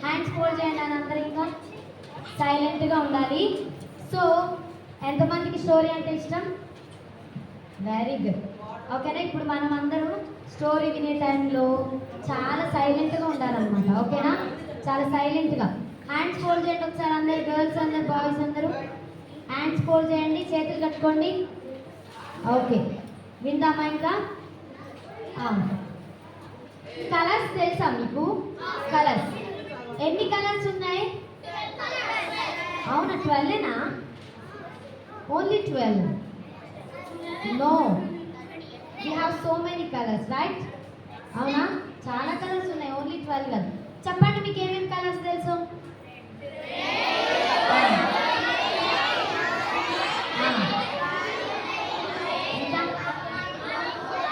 Hands fold చేయండి అని అందరూ ఇంకా సైలెంట్గా ఉండాలి. సో ఎంతమందికి స్టోరీ అంటే ఇష్టం? Very good. ఓకేనా, ఇప్పుడు మనం అందరం స్టోరీ వినే టైంలో చాలా సైలెంట్గా ఉండాలన్నమాట. ఓకేనా, చాలా సైలెంట్గా. హ్యాండ్స్ ఫోల్డ్ చేయండి ఒకసారి అందరు, గర్ల్స్ అందరు, బాయ్స్ అందరూ హ్యాండ్స్ ఫోల్డ్ చేయండి, చేతులు కట్టుకోండి. ఓకే, విందామా ఇంకా? కలర్స్ తెలుసా మీకు? కలర్స్ ఎన్ని కలర్స్ ఉన్నాయి? అవునా, 12నా? Only 12? No, we have so many colours, right? అవునా, చాలా కలర్స్ ఉన్నాయి, ఓన్లీ 12 కాదు. చెప్పండి, మీకు ఏమేమి కలర్స్ తెలుసు?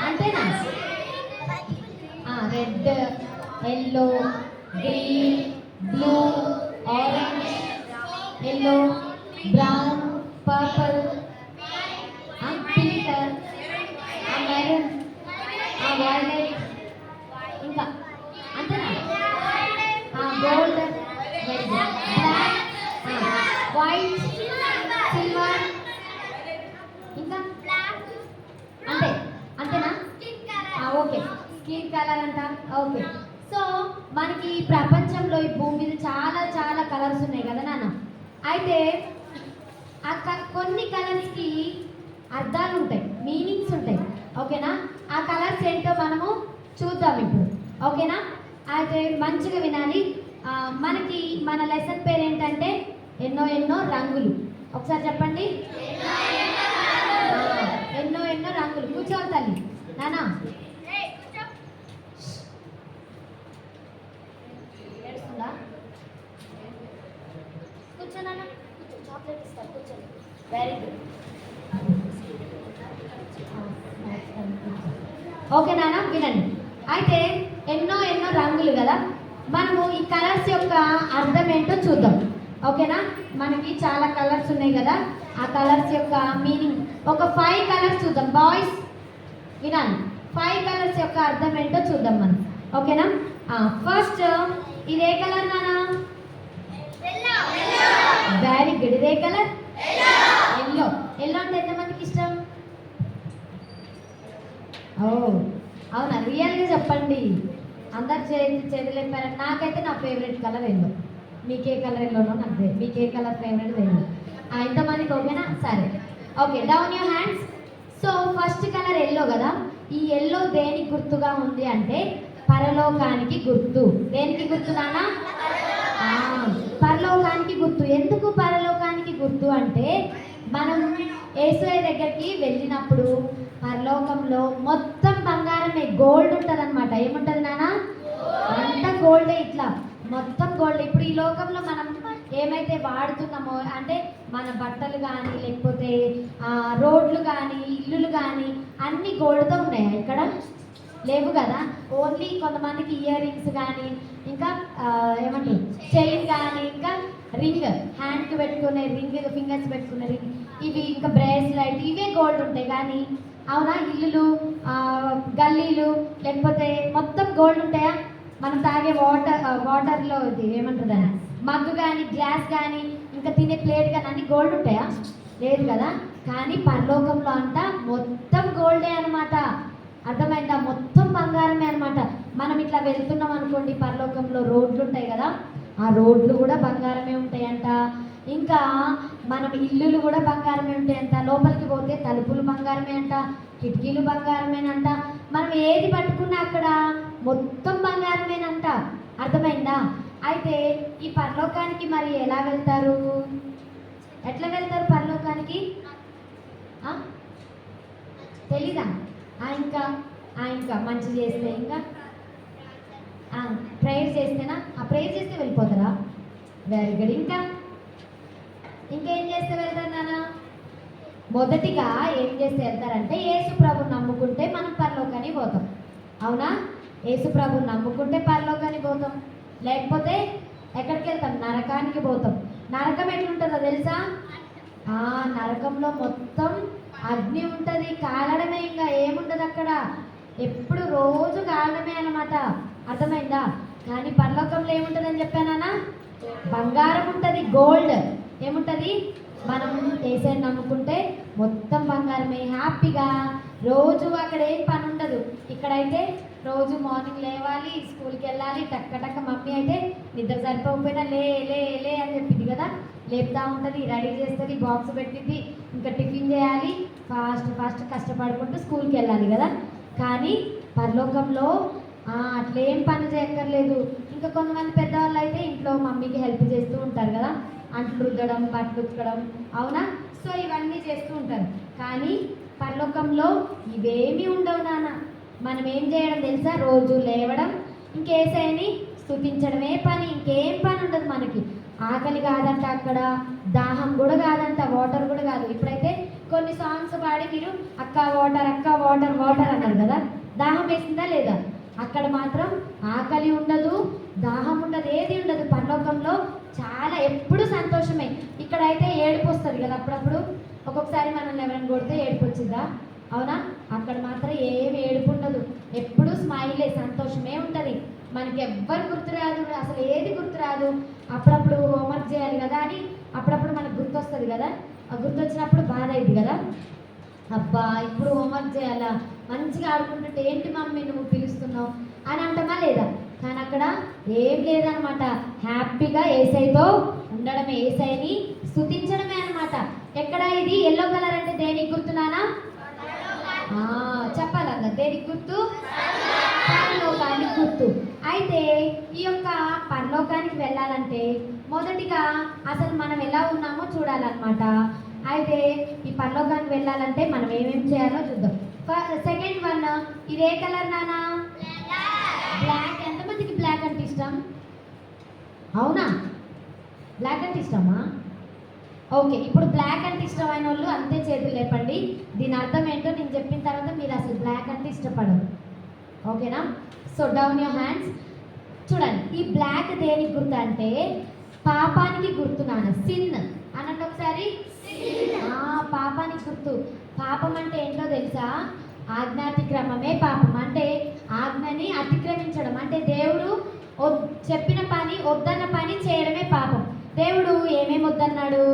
అంతేనా? Red, yellow, green, blue, orange, yellow, brown, purple, pink, maroon, violet, ఇంకా అంతేనా? గోల్డ్, బ్లాక్, వైట్, సిల్వర్, ఇంకా అంతే. అంతేనా? ఓకే, స్కిన్ కలర్ అంట. ఓకే, సో మనకి ఈ ప్రపంచంలో ఈ భూమి మీద చాలా చాలా కలర్స్ ఉన్నాయి కదా నాన్న. అయితే కొన్ని కలర్స్కి అర్థాలు ఉంటాయి, మీనింగ్స్ ఉంటాయి. ఓకేనా, ఆ కలర్స్ ఏంటో మనము చూద్దాం ఇప్పుడు. ఓకేనా, అయితే మంచిగా వినాలి. మనకి మన లెసన్ పేరు ఏంటంటే ఎన్నో ఎన్నో రంగులు. ఒకసారి చెప్పండి, ఎన్నో ఎన్నో రంగులు. కూర్చోవాలి తల్లి నానా. కూర్చోనా, చాక్లెట్ ఇస్తారు, కూర్చోండి. Very good. ఓకే నాన్న, వినండి. అయితే ఎన్నో ఎన్నో రంగులు కదా, మనము ఈ కలర్స్ యొక్క అర్థం ఏంటో చూద్దాం. ఓకేనా, మనకి చాలా కలర్స్ ఉన్నాయి కదా, ఆ కలర్స్ యొక్క మీనింగ్ ఒక 5 కలర్స్ చూద్దాం. బాయ్స్ వినండి, 5 కలర్స్ యొక్క అర్థం ఏంటో చూద్దాం మనం. ఓకేనా, ఫస్ట్ ఇదే కలర్ నానా? Very good. ఇదే కలర్ ఎల్లో. ఎల్లో అంటే ఎంతమందికి ఇష్టం? ఓ అవునా, రియల్గా చెప్పండి. అందరు చేతులేపారు. నాకైతే నా ఫేవరెట్ కలర్ ఎల్లో. మీకే కలర్ ఎల్లోనో నాకు, మీకే కలర్ ఫేవరెట్ ఎల్లో. ఇంతమందికి ఓకేనా? సరే, okay, down your hands. So first colour yellow కదా, ఈ ఎల్లో దేనికి గుర్తుగా ఉంది అంటే పరలోకానికి గుర్తు. దేనికి గుర్తు నానా? పరలోకానికి గుర్తు. ఎందుకు పరలోకానికి గుర్తు అంటే మనం యేసయ్య దగ్గరికి వెళ్ళినప్పుడు పరలోకంలో మొత్తం బంగారమే, గోల్డ్ ఉంటుంది అనమాట. ఏముంటుంది నాన్న? అంతా గోల్డే, ఇట్లా మొత్తం గోల్డ్. ఇప్పుడు ఈ లోకంలో మనం ఏమైతే వాడుతున్నామో అంటే మన బట్టలు కానీ లేకపోతే రోడ్లు కానీ ఇల్లులు కానీ అన్ని గోల్డ్తో ఉన్నాయా? ఇక్కడ లేవు కదా. ఓన్లీ కొంతమందికి ఇయర్ రింగ్స్ కానీ ఇంకా ఏమంటారు చైన్ కానీ ఇంకా రింగ్, హ్యాండ్కి పెట్టుకునే రింగ్, ఫింగర్స్ పెట్టుకునే రింగ్, ఇవి ఇంకా బ్రేస్లైట్, ఇవే గోల్డ్ ఉంటాయి. కానీ అవునా, ఇల్లులు, గల్లీలు లేకపోతే మొత్తం గోల్డ్ ఉంటాయా? మనం తాగే వాటర్లో ఇది ఏమంటుంది అని మగ్గు కానీ గ్లాస్ కానీ ఇంకా తినే ప్లేట్ కానీ అన్ని గోల్డ్ ఉంటాయా? లేదు కదా. కానీ పరలోకంలో అంతా మొత్తం గోల్డే అనమాట. అర్థమైందా? మొత్తం బంగారమే అనమాట. మనం ఇట్లా వెళ్తున్నాం అనుకోండి, పరలోకంలో రోడ్లు ఉంటాయి కదా, ఆ రోడ్లు కూడా బంగారమే ఉంటాయంట. ఇంకా మనం ఇల్లులు కూడా బంగారమే ఉంటాయంట. లోపలికి పోతే తలుపులు బంగారమే అంట, కిటికీలు బంగారమేనంట. మనం ఏది పట్టుకున్నా అక్కడ మొత్తం బంగారమేనంట. అర్థమైందా? అయితే ఈ పరలోకానికి మరి ఎలా వెళ్తారు? ఎట్లా వెళ్తారు పరలోకానికి? తెలీదా? ఇంకా ఇంకా మంచి చేస్తే ఇంకా ప్రేయర్ చేస్తేనా? ప్రేయర్ చేస్తే వెళ్ళిపోతారా? Very good. ఇంకా ఇంకేం చేస్తే వెళ్తారు నాన్న? మొదటిగా ఏం చేస్తే వెళ్తారంటే యేసు ప్రభుని నమ్ముకుంటే మనం పరలోకానికి పోతాం. అవునా? యేసు ప్రభుని నమ్ముకుంటే పరలోకానికి పోతాం, లేకపోతే ఎక్కడికి వెళ్తాం? నరకానికి పోతాం. నరకం ఎట్లుంటుందో తెలుసా? నరకంలో మొత్తం అగ్ని ఉంటుంది, కాలడమే, ఇంకా ఏముంటుంది అక్కడ, ఎప్పుడు రోజు కాలడమే అనమాట. అర్థమైందా? కానీ పరలోకంలో ఏముంటుందని చెప్పానా? బంగారం ఉంటుంది, గోల్డ్. ఏముంటుంది? మనం యేసయ్యని నమ్ముకుంటే మొత్తం బంగారమే, హ్యాపీగా రోజు అక్కడ ఏం పని ఉండదు. ఇక్కడైతే రోజు మార్నింగ్ లేవాలి, స్కూల్కి వెళ్ళాలి, టక్క టక్క. మమ్మీ అయితే నిద్ర సరిపోకపోయినా లే లే లే అని చెప్పింది కదా, లేపుతా ఉంటుంది, రెడీ చేస్తుంది, బాక్స్ పెట్టింది, ఇంకా టిఫిన్ చేయాలి, ఫాస్ట్ ఫాస్ట్ కష్టపడుకుంటూ స్కూల్కి వెళ్ళాలి కదా. కానీ పరలోకంలో అట్లేం పని చేయక్కర్లేదు. ఇంకా కొంతమంది పెద్దవాళ్ళు అయితే ఇంట్లో మమ్మీకి హెల్ప్ చేస్తూ ఉంటారు కదా, అంట్లు రుద్దడం, బట్టలు ఉతకడం, అవునా? సో ఇవన్నీ చేస్తూ ఉంటారు. కానీ పరలోకంలో ఇవేమీ ఉండవు నాన్న. మనం ఏం చేయడం తెలుసా? రోజు లేవడం, ఇంకేసైని స్తుతించడమే పని, ఇంకేం పని ఉండదు మనకి. ఆకలి కాదంట అక్కడ, దాహం కూడా కాదంట, వాటర్ కూడా కాదు. ఇప్పుడైతే కొన్ని సాంగ్స్ పాడి మీరు అక్క వాటర్ వాటర్ అన్నారు కదా, దాహం వేసిందా లేదా? అక్కడ మాత్రం ఆకలి ఉండదు, దాహం ఉండదు, ఏది ఉండదు. పరలోకంలో చాలా ఎప్పుడు సంతోషమే. ఇక్కడైతే ఏడుపు వస్తుంది కదా అప్పుడప్పుడు, ఒక్కొక్కసారి మనల్ని ఎవరైనా కొడితే ఏడుపు వచ్చిందా? అవునా? అక్కడ మాత్రం ఏమి ఏడుపు ఉండదు, ఎప్పుడు స్మైలే, సంతోషమే ఉంటుంది. మనకి ఎవ్వరు గుర్తురాదు, అసలు ఏది గుర్తురాదు. అప్పుడప్పుడు హోంవర్క్ చేయాలి కదా అని అప్పుడప్పుడు మనకు గుర్తొస్తుంది కదా, ఆ గుర్తొచ్చినప్పుడు బాధ అయింది కదా, అబ్బా ఇప్పుడు హోంవర్క్ చేయాలా, మంచిగా ఆడుకుంటుంటే ఏంటి మమ్మీ నువ్వు పిలుస్తున్నావు అని అంటామా లేదా? కానీ అక్కడ ఏం లేదనమాట, హ్యాపీగా యేసయ్యతో ఉండడమే, యేసయ్యని స్తుతించడమే అనమాట. ఎక్కడ ఇది ఎల్లో కలర్ అంటే దేనికి గుర్తున్నానా? చెప్పాలన్న దేనికి గుర్తు? పరలోకానికి గుర్తు. అయితే ఈ యొక్క పరలోకానికి వెళ్ళాలంటే మొదటిగా అసలు మనం ఎలా ఉన్నామో చూడాలన్నమాట. అయితే ఈ పరలోకానికి వెళ్ళాలంటే మనం ఏమేమి చేయాలో చూద్దాం. సెకండ్ వన్, ఇది ఏ కలర్ నానా? బ్లాక్. ఎంతమందికి బ్లాక్ అంటే ఇష్టం? అవునా? బ్లాక్ అంటే ఇష్టమా? ఓకే, ఇప్పుడు బ్లాక్ అంటే ఇష్టమైన వాళ్ళు అంతే చేతులు లేపండి. దీని అర్థం ఏంటో నేను చెప్పిన తర్వాత మీరు అసలు బ్లాక్ అంటే ఇష్టపడరు. ఓకేనా? So down your hands. చూడండి, ఈ బ్లాక్ దేనికి గుర్తు అంటే పాపానికి గుర్తు నాన్న. సిన్ అన్నట్టు ఒకసారి. పాపానికి గుర్తు. పాపం అంటే ఏంటో తెలుసా? ఆజ్ఞాతిక్రమమే పాపం. అంటే ఆజ్ఞని అతిక్రమించడం, అంటే దేవుడు చెప్పిన పని, వద్దన్న పని చేయడమే పాపం. దేవుడు ఏమేమి వద్దన్నాడు?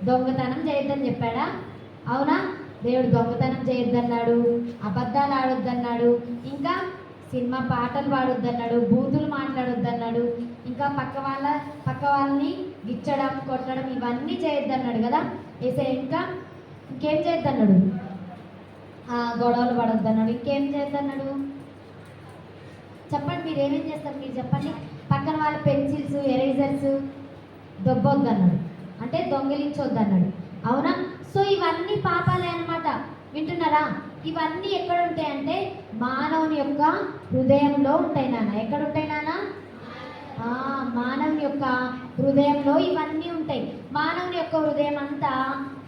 దొంగతనం చేయొద్దని చెప్పాడా? అవునా? దేవుడు దొంగతనం చేయొద్దన్నాడు, అబద్ధాలు ఆడొద్దన్నాడు, ఇంకా సినిమా పాటలు పాడొద్దన్నాడు, బూతులు మాట్లాడొద్దన్నాడు, ఇంకా పక్క వాళ్ళని గిచ్చడం, కొట్టడం, ఇవన్నీ చేయొద్దన్నాడు కదా యేసయ్య. ఇంకేం చేయొద్దన్నాడు? గొడవలు పడొద్దన్నాడు. ఇంకేం చేయొద్దన్నాడు? చెప్పండి, మీరు ఏమేం చేస్తారు? మీరు చెప్పండి. పక్కన వాళ్ళ పెన్సిల్స్, ఎరేజర్స్ దొబ్బొద్దన్నాడు, అంటే దొంగిలించొద్దన్నాడు. అవునా? సో ఇవన్నీ పాపాలే అన్నమాట. వింటున్నారా? ఇవన్నీ ఎక్కడ ఉంటాయంటే మానవుని యొక్క హృదయంలో ఉంటాయి నాన్న. ఎక్కడ ఉంటాయి నాన్న? మానవుని యొక్క హృదయంలో ఇవన్నీ ఉంటాయి. మానవుని యొక్క హృదయం అంతా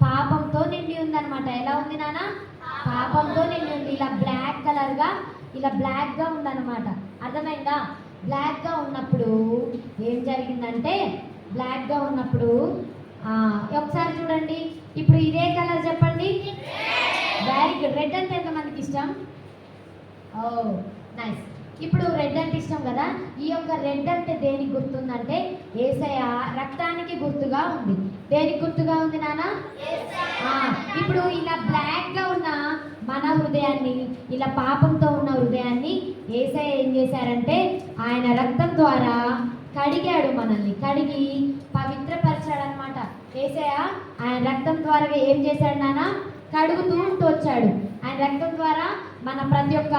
పాపంతో నిండి ఉందన్నమాట. ఎలా ఉంది నాన్న? పాపంతో నిండి ఉంది. ఇలా బ్లాక్ కలర్గా, ఇలా బ్లాక్గా ఉందన్నమాట. అర్థమైందా? బ్లాక్గా ఉన్నప్పుడు ఏం జరిగిందంటే, బ్లాక్గా ఉన్నప్పుడు ఒకసారి చూడండి, ఇప్పుడు ఇదే కలర్ చెప్పండి. Very good. రెడ్ అంటే ఎంతమందికి ఇష్టం? నైస్. ఇప్పుడు రెడ్ అంటే ఇష్టం కదా. ఈ యొక్క రెడ్ అంటే దేనికి గుర్తుందంటే యేసయ్య రక్తానికి గుర్తుగా ఉంది. దేనికి గుర్తుగా ఉంది నాన్న? ఇప్పుడు ఇలా బ్లాక్గా ఉన్న మన హృదయాన్ని, ఇలా పాపంతో ఉన్న హృదయాన్ని యేసయ్య ఏం చేశారంటే ఆయన రక్తం ద్వారా కడిగాడు. మనల్ని కడిగి పవిత్రపరిచాడు అనమాట. యేసయ్య ఆయన రక్తం ద్వారా ఏం చేశాడు నాన్న? కడుగుతూ ఉంటూ వచ్చాడు. ఆయన రక్తం ద్వారా మన ప్రతి ఒక్క,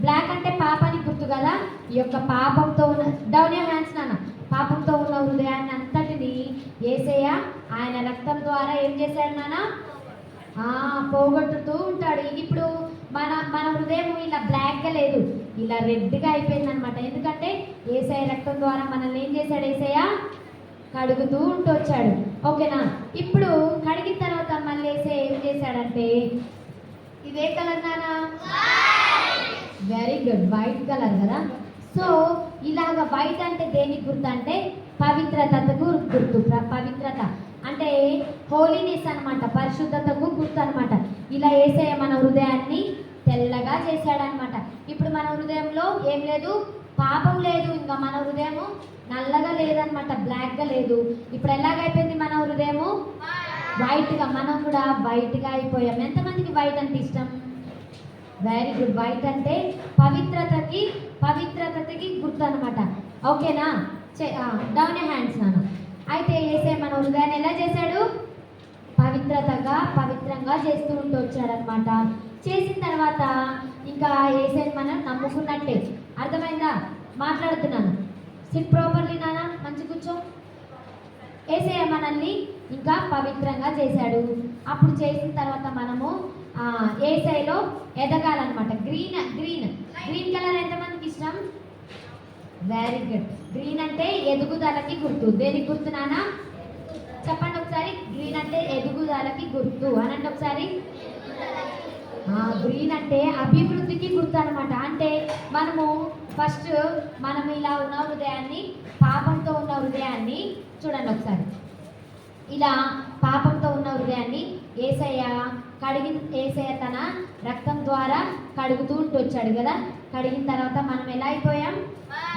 బ్లాక్ అంటే పాపానికి గుర్తు కదా, ఈ యొక్క పాపంతో ఉన్న, డౌన్ యువర్ హ్యాండ్స్ నాన్న, పాపంతో ఉన్న హృదయాన్ని అంతటిని యేసయ్య ఆయన రక్తం ద్వారా ఏం చేశాడు నాన్న? పోగొట్టుతూ ఉంటాడు. ఇప్పుడు మన హృదయం ఇలా బ్లాక్గా లేదు, ఇలా రెడ్గా అయిపోయింది అనమాట. ఎందుకంటే యేసయ్య రక్తం ద్వారా మనల్ని ఏం చేశాడు? యేసయ్య కడుగుతూ ఉంటూ వచ్చాడు. ఓకేనా? ఇప్పుడు కడిగిన తర్వాత మళ్ళీ యేసయ్య ఏం చేశాడంటే, ఇదే కలర్ నానా? వెరీ గుడ్, వైట్ కలర్ కదా. సో ఇలాగ వైట్ అంటే దేనికి గుర్తు అంటే పవిత్రతకు గుర్తు. పవిత్రత అంటే హోలీనెస్ అనమాట, పరిశుద్ధతకు గుర్తు అనమాట. ఇలా యేసయ్య మన హృదయాన్ని తెల్లగా చేశాడనమాట. ఇప్పుడు మన హృదయంలో ఏం లేదు? పాపం లేదు, ఇంకా మన హృదయము నల్లగా లేదనమాట, బ్లాక్గా లేదు. ఇప్పుడు ఎలాగైపోయింది మన హృదయము? వైట్గా. మనం కూడా వైట్గా అయిపోయాం. ఎంతమందికి వైట్ అంటే ఇష్టం? Very good. వైట్ అంటే పవిత్రతకి గుర్తు అనమాట. ఓకేనా? డౌన్ హ్యాండ్స్ నాన్న. అయితే యేసయ్య మన హృదయాన్ని ఎలా చేశాడు? పవిత్రంగా చేస్తూ ఉంటూ వచ్చాడనమాట. చేసిన తర్వాత ఇంకా యేసయ్యని మనం నమ్ముకున్నట్టే. అర్థమైందా? మాట్లాడుతున్నాను. సిట్ ప్రాపర్లీ నాన్న, మంచి కూర్చో. యేసయ్య మనల్ని ఇంకా పవిత్రంగా చేశాడు. అప్పుడు చేసిన తర్వాత మనము యేసయ్యలో ఎదగాలన్నమాట. గ్రీన్ కలర్ ఎంతమందికి ఇష్టం? Very good. గ్రీన్ అంటే ఎదుగుదలకి గుర్తు. దేనికి గుర్తు నాన్న? చెప్పండి ఒకసారి. గ్రీన్ అంటే ఎదుగుదలకి గుర్తు అనండి ఒకసారి. గ్రీన్ అంటే అభివృద్ధికి గుర్తు అనమాట. అంటే ఫస్ట్ మనం ఇలా ఉన్న హృదయాన్ని, పాపంతో ఉన్న హృదయాన్ని చూడండి ఒకసారి. ఇలా పాపంతో ఉన్న హృదయాన్ని యేసయ్య తన రక్తం ద్వారా కడుగుతూ ఉంటూ వచ్చాడు కదా. కడిగిన తర్వాత మనం ఎలా అయిపోయాం?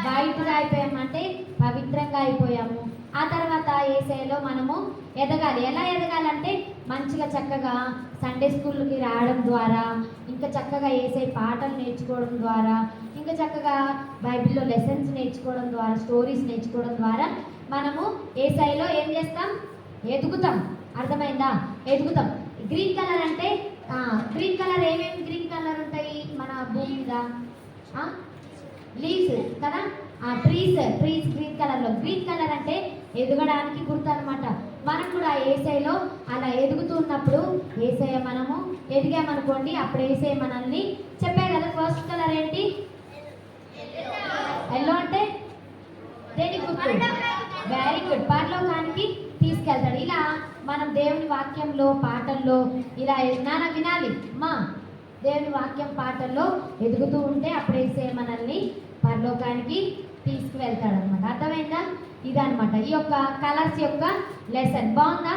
వైట్గా అయిపోయాం, అంటే పవిత్రంగా అయిపోయాము. ఆ తర్వాత యేసయ్యలో మనము ఎదగాలి. ఎలా ఎదగాలంటే మంచిగా చక్కగా సండే స్కూల్కి రావడం ద్వారా, ఇంకా చక్కగా యేసయ్య పాటలు నేర్చుకోవడం ద్వారా, ఇంకా చక్కగా బైబిల్లో లెసన్స్ నేర్చుకోవడం ద్వారా, స్టోరీస్ నేర్చుకోవడం ద్వారా మనము యేసయ్యలో ఏం చేస్తాం? ఎదుగుతాం. అర్థమైందా? ఎదుగుతాం. గ్రీన్ కలర్ అంటే గ్రీన్ కలర్ ఏమేమి గ్రీన్ కలర్ ఉంటాయి మన భూమి మీద? లీవ్స్ కదా. ట్రీస్ గ్రీన్ కలర్లో. గ్రీన్ కలర్ అంటే ఎదగడానికి గుర్తు అనమాట. మనం కూడా యేసయ్యలో అలా ఎదుగుతూ ఉన్నప్పుడు మనము ఎదిగామనుకోండి, అప్పుడు యేసయ్య మనల్ని చెప్పే కదా. ఫస్ట్ కలర్ ఏంటి? ఎల్లో అంటే దేనికి గుర్తు? Very good. పరలోకానికి తీసుకెళ్తాడు. ఇలా మనం దేవుని వాక్యంలో, పాటల్లో ఇలా నాన్న వినాలి అమ్మా. దేవుని వాక్యం, పాటల్లో ఎదుగుతూ ఉంటే అప్పుడు యేసయ్య మనల్ని పరలోకానికి తీసుకువెళ్తాడు అనమాట. అర్థమైందా? ఇదనమాట ఈ యొక్క కలర్స్ యొక్క లెసన్. బాగుందా?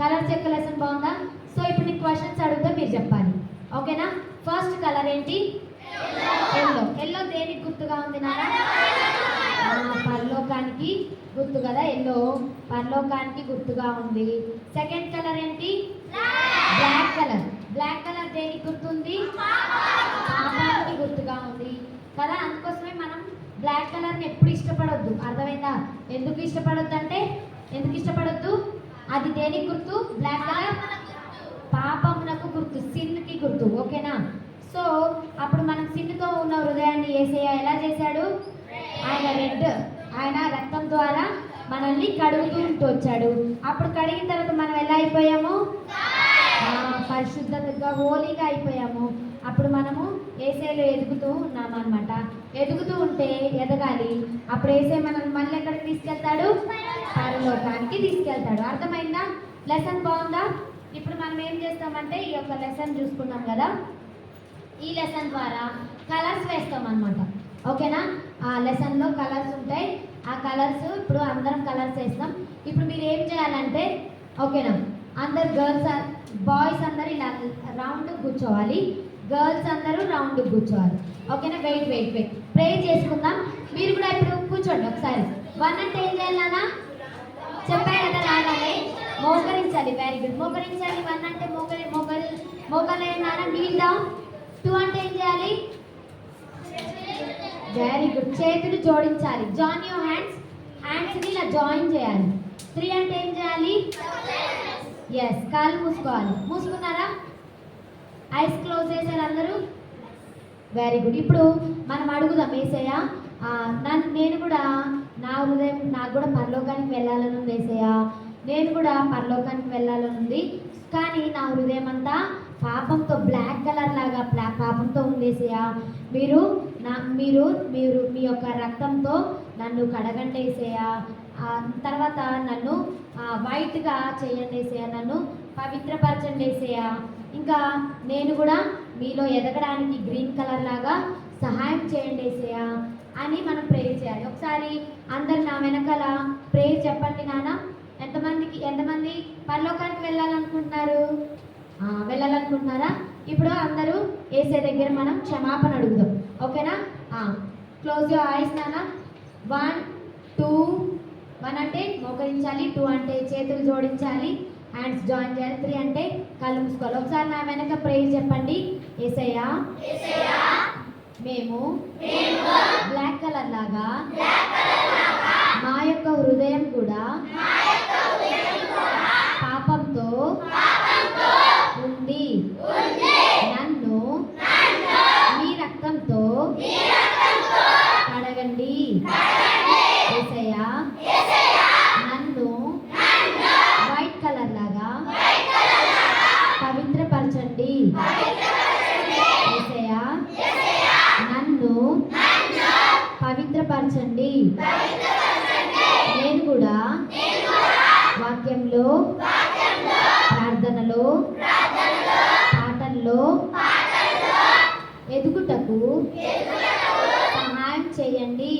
కలర్స్ యొక్క లెసన్ బాగుందా? సో ఇప్పుడు నీకు క్వశ్చన్స్ అడుగుతా, మీరు చెప్పాలి. ఓకేనా? ఫస్ట్ కలర్ ఏంటి? ఎల్లో దేనికి గుర్తుగా ఉంది నాన్న? పరలోకానికి గుర్తు కదా. ఎల్లో పరలోకానికి గుర్తుగా ఉంది. సెకండ్ కలర్ ఏంటి? బ్లాక్ కలర్ దేనికి గుర్తుంది? పాపానికి గుర్తుగా ఉంది కదా. అందుకోసమే మనం బ్లాక్ కలర్ని ఎప్పుడు ఇష్టపడొద్దు. అర్థమైందా? ఎందుకు ఇష్టపడొద్దు? అది దేనికి గుర్తు? బ్లాక్ కలర్ పాపమునకు గుర్తు, సిన్కి గుర్తు. ఓకేనా? సో అప్పుడు మనం సిన్నుతో ఉన్న హృదయాన్ని యేసయ్య ఎలా చేశాడు? ఆయన రక్తం ద్వారా మనల్ని కడుగుతూ వచ్చాడు. అప్పుడు కడిగిన తర్వాత మనం ఎలా అయిపోయాము? పరిశుద్ధతగా, హోలీగా అయిపోయాము. అప్పుడు మనము యేసయ్యలో ఎదుగుతూ ఉన్నాము అనమాట. ఎదుగుతూ ఉంటే ఎదగాలి. అప్పుడు యేసయ్య మనల్ని మళ్ళీ ఎక్కడికి తీసుకెళ్తాడు? పరలోకానికి తీసుకెళ్తాడు. అర్థమైందా? లెసన్ బాగుందా? ఇప్పుడు మనం ఏం చేస్తామంటే ఈ యొక్క లెసన్ చూసుకున్నాం కదా. ఈ లెసన్ ద్వారా కలర్స్ వేస్తాం అనమాట. ఓకేనా? ఆ లెసన్లో కలర్స్ ఉంటాయి. ఆ కలర్స్ ఇప్పుడు అందరం కలర్స్ వేస్తాం. ఇప్పుడు మీరు ఏం చేయాలంటే, ఓకేనా, అందరు బాయ్స్ అందరూ ఇలా రౌండ్ కూర్చోవాలి, గర్ల్స్ అందరూ రౌండ్ కూర్చోవాలి. ఓకేనా? వెయిట్ ప్రే చేసుకుందాం. మీరు కూడా ఇప్పుడు కూర్చోండి ఒకసారి. 1 అంటే ఏం చేయాలన్నా చెప్పారు కదా, రాగానే మోకరించాలి. Very good, మోకరించాలి. 1 అంటే మోకలేనానా నీల్ డౌన్. 2 అంటే ఏం చేయాలి? వెరీ గుడ్, చేతులు జోడించాలి. జాయిన్ యువర్ హ్యాండ్స్ని ఇలా జాయిన్ చేయాలి. 3 అంటే ఏం చేయాలి? ఎస్, కాళ్ళు మూసుకోవాలి. మూసుకున్నారా? ఐస్ క్లోజ్ చేశారు అందరూ? Very good. ఇప్పుడు మనం అడుగుదాం, యేసయ్య నేను కూడా నా హృదయం, నాకు కూడా పరలోకానికి వెళ్ళాలని ఉంది యేసయ్య, నేను కూడా పరలోకానికి వెళ్ళాలని ఉంది, కానీ నా హృదయం అంతా పాపంతో, బ్లాక్ కలర్ లాగా పాపంతో ఉంది యేసయ్య. మీరు మీ యొక్క రక్తంతో నన్ను కడగండి యేసయ్య. తర్వాత నన్ను వైట్గా చేయండి యేసయ్య, నన్ను పవిత్రపరచండి యేసయ్య. ఇంకా నేను కూడా మీలో ఎదగడానికి గ్రీన్ కలర్ లాగా సహాయం చేయండి యేసయ్య అని మనం ప్రేయర్ చేయాలి. ఒకసారి అందరు నా వెనకాల ప్రేయర్ చెప్పండి నాన్న. ఎంతమంది పరలోకానికి వెళ్ళాలనుకుంటున్నారా? ఇప్పుడు అందరూ యేసయ్య దగ్గర మనం క్షమాపణ అడుగుదాం. ఓకేనా? క్లోజ్ యువర్ ఐస్ నాన్న. 1 2 1 అంటే మోకరించాలి, 2 అంటే చేతులు జోడించాలి, హ్యాండ్స్ జాయిన్ చేయాలి, 3 అంటే కళ్ళు మూసుకోవాలి. ఒకసారి నా వెనక ప్రేయర్ చెప్పండి. యేసయ్యా మేము బ్లాక్ కలర్ లాగా మా యొక్క హృదయం కూడా పాపంతో ఉంది. నన్ను మీ రక్తంతో కడగండి యేసయ్యా. నన్ను వైట్ కలర్ లాగా పవిత్రపరచండి యేసయ్యా. నన్ను పవిత్రపరచండి. నేను కూడా వాక్యంలో, ప్రార్థనలో, పాటల్లో ఎదుగుటకు సహాయం చేయండి.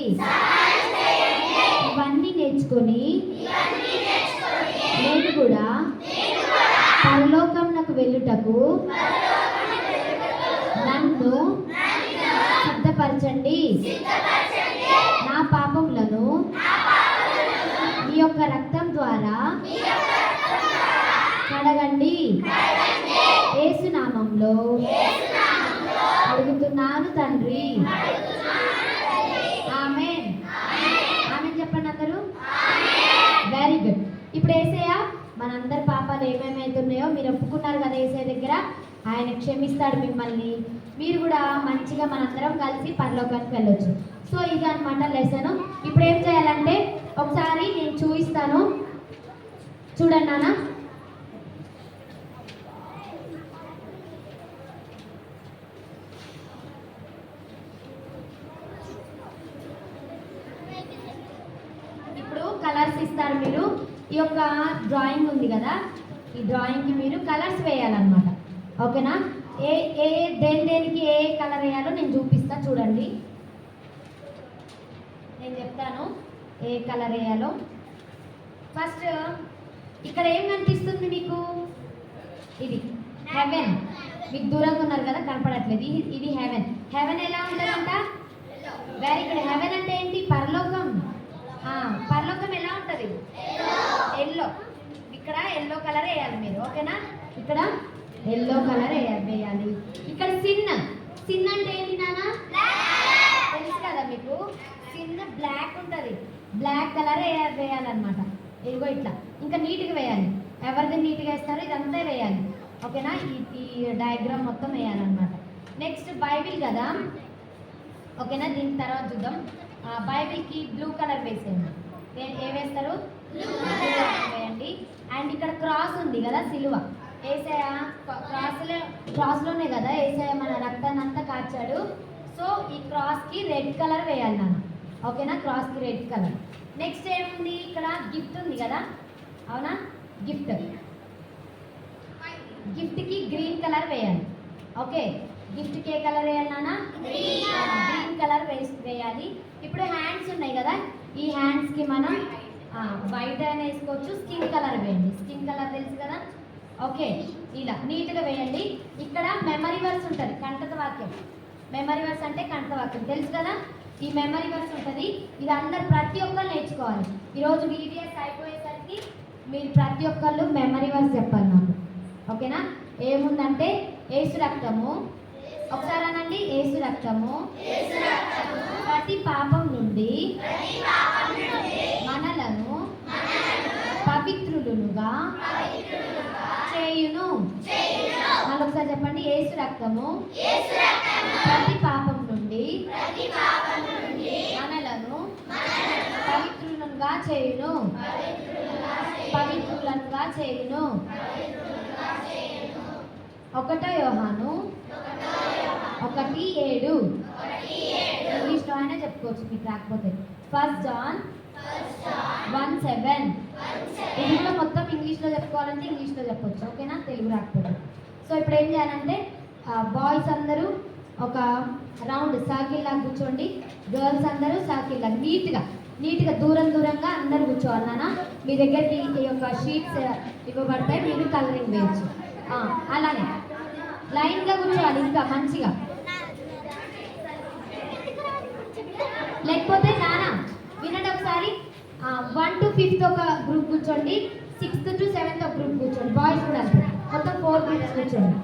ఇవన్నీ నేర్చుకొని నేను కూడా పరలోకమునకు వెళ్ళుటకు నన్ను సిద్ధపరచండి. నా పాపములను మీ యొక్క రక్తం ద్వారా కడగండి. యేసు నామములో అడుగుతున్నాను తండ్రి. ఆమేన్. ఆమేన్ చెప్పండి అందరూ. Very good. ఇప్పుడు యేసయ్య మనందరి పాపాలు ఏమేమైతున్నాయో మీరు ఒప్పుకున్నారు కదా యేసయ్య దగ్గర, ఆయన క్షమిస్తాడు మిమ్మల్ని. మీరు కూడా మంచిగా మనందరం కలిసి పరలోకానికి వెళ్ళొచ్చు. సో ఇది అన్నమాట లెసన్. ఇప్పుడు ఏం చేయాలంటే ఒకసారి నేను చూపిస్తాను, చూడండి నాన్న. ఇప్పుడు కలర్స్ ఇస్తారు మీరు. ఈ యొక్క డ్రాయింగ్ ఉంది కదా, ఈ డ్రాయింగ్కి మీరు కలర్స్ వేయాలన్నమాట. ఓకేనా? దేనికి ఏ కలర్ వేయాలో నేను చూపిస్తా, చూడండి. నేను చెప్తాను ఏ కలర్ వేయాలో. ఫస్ట్ ఇక్కడ ఏం కనిపిస్తుంది మీకు? ఇది హెవెన్. మీకు దూరంగా ఉన్నారు కదా, కనపడట్లేదు. ఇది హెవెన్. హెవెన్ ఎలా ఉంటుందంట? Very good. హెవెన్ అంటే ఏంటి? పరలోకం. పరలోకం ఎలా ఉంటుంది? ఎల్లో. ఇక్కడ ఎల్లో కలర్ వేయాలి మీరు. ఓకేనా? ఇక్కడ ఎల్లో కలర్ వేయాలి. ఇక్కడ సిన్ అంటే ఏంటి నాన్న? తెలుసు కదా మీకు. సిన్ బ్లాక్ ఉంటుంది. బ్లాక్ కలర్ వేయాలన్నమాట. ఇదిగో ఇట్లా. ఇంకా నీట్గా వేయాలి. ఎవరిది నీట్గా వేస్తారో ఇదంతా వేయాలి. ఓకేనా? ఈ డయాగ్రామ్ మొత్తం వేయాలన్నమాట. నెక్స్ట్ బైబిల్ కదా. ఓకేనా? దీని తర్వాత చూద్దాం. బైబిల్కి బ్లూ కలర్ వేసేయండి. ఏ వేస్తారు? వేయండి. అండ్ ఇక్కడ క్రాస్ ఉంది కదా, సిలువ. యేసయ్య క్రాస్లోనే కదా యేసయ్య మన రక్తాన్ని అంతా కాచాడు. సో ఈ క్రాస్కి రెడ్ కలర్ వేయాలి నాన్న. ఓకేనా? క్రాస్కి రెడ్ కలర్. నెక్స్ట్ ఏముంది? ఇక్కడ గిఫ్ట్ ఉంది కదా, అవునా? గిఫ్ట్కి గ్రీన్ కలర్ వేయాలి. ఓకే, గిఫ్ట్కి ఏ కలర్ వేయాలి నాన్న? గ్రీన్ కలర్ వేయాలి. ఇప్పుడు హ్యాండ్స్ ఉన్నాయి కదా, ఈ హ్యాండ్స్కి మనం వైట్ అయినా వేసుకోవచ్చు. స్కిన్ కలర్ వేయండి. స్కిన్ కలర్ తెలుసు కదా. ఓకే, ఇలా నీట్గా వేయండి. ఇక్కడ మెమరీ వర్స్ ఉంటుంది, కంఠత వాక్యం. మెమరీ వర్స్ అంటే కంఠత వాక్యం తెలుసు కదా. ఈ మెమరీ వర్స్ ఉంటుంది. ఇది అందరు ప్రతి ఒక్కరు నేర్చుకోవాలి. ఈరోజు వీడియోస్ అయిపోయేసరికి మీరు ప్రతి ఒక్కళ్ళు మెమరీ వర్స్ చెప్పాలి నాకు. ఓకేనా? ఏముందంటే యేసు రక్తము. ఒకసారి అనండి, యేసు రక్తము ప్రతి పాపం నుండి మనలను పవిత్రులుగా చేయును. మళ్ళీ ఒకసారి చెప్పండి, యేసు రక్తము ప్రతి పాపం నుండి మనలను పవిత్రులుగా చేయును. పవిత్రులుగా చేయును. 1 యోహాను 1:7. ఇంగ్లీష్లో అయినా చెప్పుకోవచ్చు మీకు రాకపోతే. 1 జాన్ 1:7. ఇది కూడా మొత్తం ఇంగ్లీష్లో చెప్పుకోవాలంటే ఇంగ్లీష్లో చెప్పొచ్చు. ఓకేనా? తెలుగు రాకపోతే. సో ఇప్పుడు ఏం చేయాలంటే బాయ్స్ అందరూ ఒక రౌండ్ సర్కిల్ లాగా కూర్చోండి. గర్ల్స్ అందరూ సర్కిల్ లాగా నీట్గా దూరంగా అందరు కూర్చోవాలి నాన్న. మీ దగ్గరికి ఈ యొక్క షీట్స్ ఇవ్వబడతాయి, మీరు కలరింగ్ వేయచ్చు. అలానే లైన్గా కూర్చోవాలి, ఇంకా మంచిగా. లేకపోతే నానా వినండి ఒకసారి 1 to 5th ఒక గ్రూప్ కూర్చోండి, 6th to 7th ఒక గ్రూప్ కూర్చోండి, బాయ్స్ కూడా అంతే, మొత్తం 4 గ్రూప్స్ కూర్చోండి.